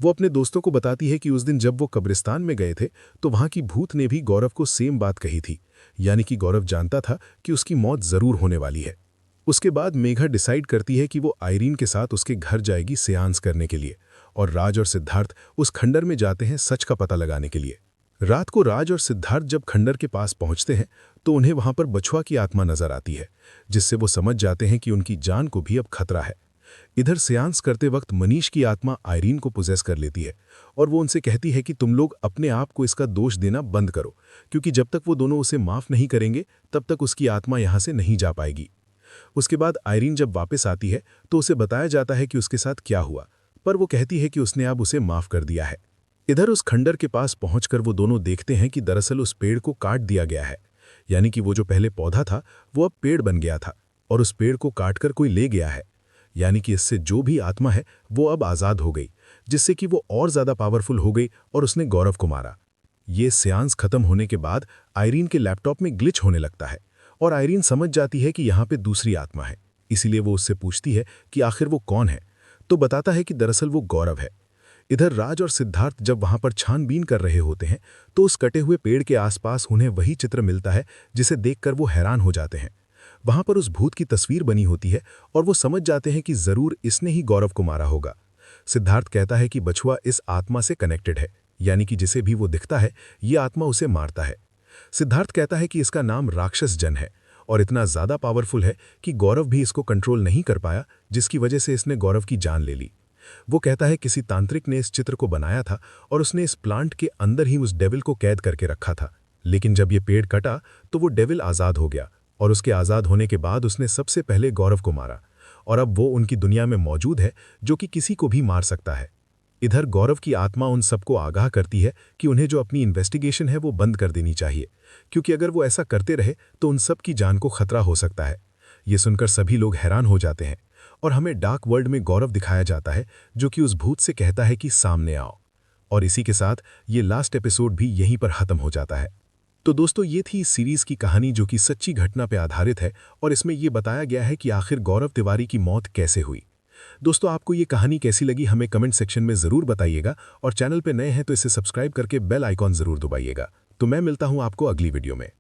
वो अपने दोस्तों को बताती है कि उस दिन जब वो कब्रिस्तान में गए थे तो वहां की भूत ने भी गौरव को सेम बात कही थी, यानी कि गौरव जानता था कि उसकी मौत जरूर होने वाली है। उसके बाद मेघा डिसाइड करती है कि वो आयरीन के साथ उसके घर जाएगी सेयांस करने के लिए, और राज और सिद्धार्थ उस खंडर में जाते हैं सच का पता लगाने के लिए। रात को राज और सिद्धार्थ जब खंडर के पास पहुंचते हैं तो उन्हें वहां पर बछुआ की आत्मा नजर आती है, जिससे वो समझ जाते हैं कि उनकी जान को भी अब खतरा है। इधर सेयांस करते वक्त मनीष की आत्मा आयरीन को पोजेस कर लेती है और वो उनसे कहती है कि तुम लोग अपने आप को इसका दोष देना बंद करो, क्योंकि जब तक वो दोनों उसे माफ नहीं करेंगे तब तक उसकी आत्मा यहां से नहीं जा पाएगी। उसके बाद आयरीन जब वापस आती है तो उसे बताया जाता है कि उसके साथ क्या हुआ, पर वो कहती है कि उसने अब उसे माफ कर दिया है। इधर उस खंडर के पास पहुंचकर वो दोनों देखते हैं कि दरअसल उस पेड़ को काट दिया गया है, यानी कि वो जो पहले पौधा था वो अब पेड़ बन गया था और उस पेड़ को काटकर कोई ले गया है, यानी कि इससे जो भी आत्मा है वो अब आज़ाद हो गई, जिससे कि वो और ज़्यादा पावरफुल हो गई और उसने गौरव को मारा। ये सेयांस खत्म होने के बाद आयरीन के लैपटॉप में ग्लिच होने लगता है और आयरीन समझ जाती है कि यहाँ पे दूसरी आत्मा है, इसीलिए वो उससे पूछती है कि आखिर वो कौन है, तो बताता है कि दरअसल वो गौरव है। इधर राज और सिद्धार्थ जब वहां पर छानबीन कर रहे होते हैं तो उस कटे हुए पेड़ के आसपास उन्हें वही चित्र मिलता है जिसे देखकर वो हैरान हो जाते हैं। वहां पर उस भूत की तस्वीर बनी होती है और वो समझ जाते हैं कि जरूर इसने ही गौरव को मारा होगा। सिद्धार्थ कहता है कि बछुआ इस आत्मा से कनेक्टेड है, यानी कि जिसे भी वो दिखता है ये आत्मा उसे मारता है। सिद्धार्थ कहता है कि इसका नाम राक्षस जन है और इतना ज्यादा पावरफुल है कि गौरव भी इसको कंट्रोल नहीं कर पाया, जिसकी वजह से इसने गौरव की जान ले ली। वो कहता है किसी तांत्रिक ने इस चित्र को बनाया था और उसने इस प्लांट के अंदर ही उस डेविल को कैद करके रखा था, लेकिन जब ये पेड़ कटा तो वो डेविल आज़ाद हो गया और उसके आज़ाद होने के बाद उसने सबसे पहले गौरव को मारा, और अब वो उनकी दुनिया में मौजूद है जो कि किसी को भी मार सकता है। इधर गौरव की आत्मा उन सबको आगाह करती है कि उन्हें जो अपनी इन्वेस्टिगेशन है वो बंद कर देनी चाहिए, क्योंकि अगर वो ऐसा करते रहे तो उन सब की जान को खतरा हो सकता है। ये सुनकर सभी लोग हैरान हो जाते हैं और हमें डार्क वर्ल्ड में गौरव दिखाया जाता है जो कि उस भूत से कहता है कि सामने आओ। और इसी के साथ ये लास्ट एपिसोड भी यहीं पर खत्म हो जाता है। तो दोस्तों ये थी इस सीरीज की कहानी जो कि सच्ची घटना पर आधारित है और इसमें यह बताया गया है कि आखिर गौरव तिवारी की मौत कैसे हुई। दोस्तों आपको ये कहानी कैसी लगी हमें कमेंट सेक्शन में ज़रूर बताइएगा, और चैनल पे नए हैं तो इसे सब्सक्राइब करके बेल आइकॉन ज़रूर दबाइएगा। तो मैं मिलता हूँ आपको अगली वीडियो में।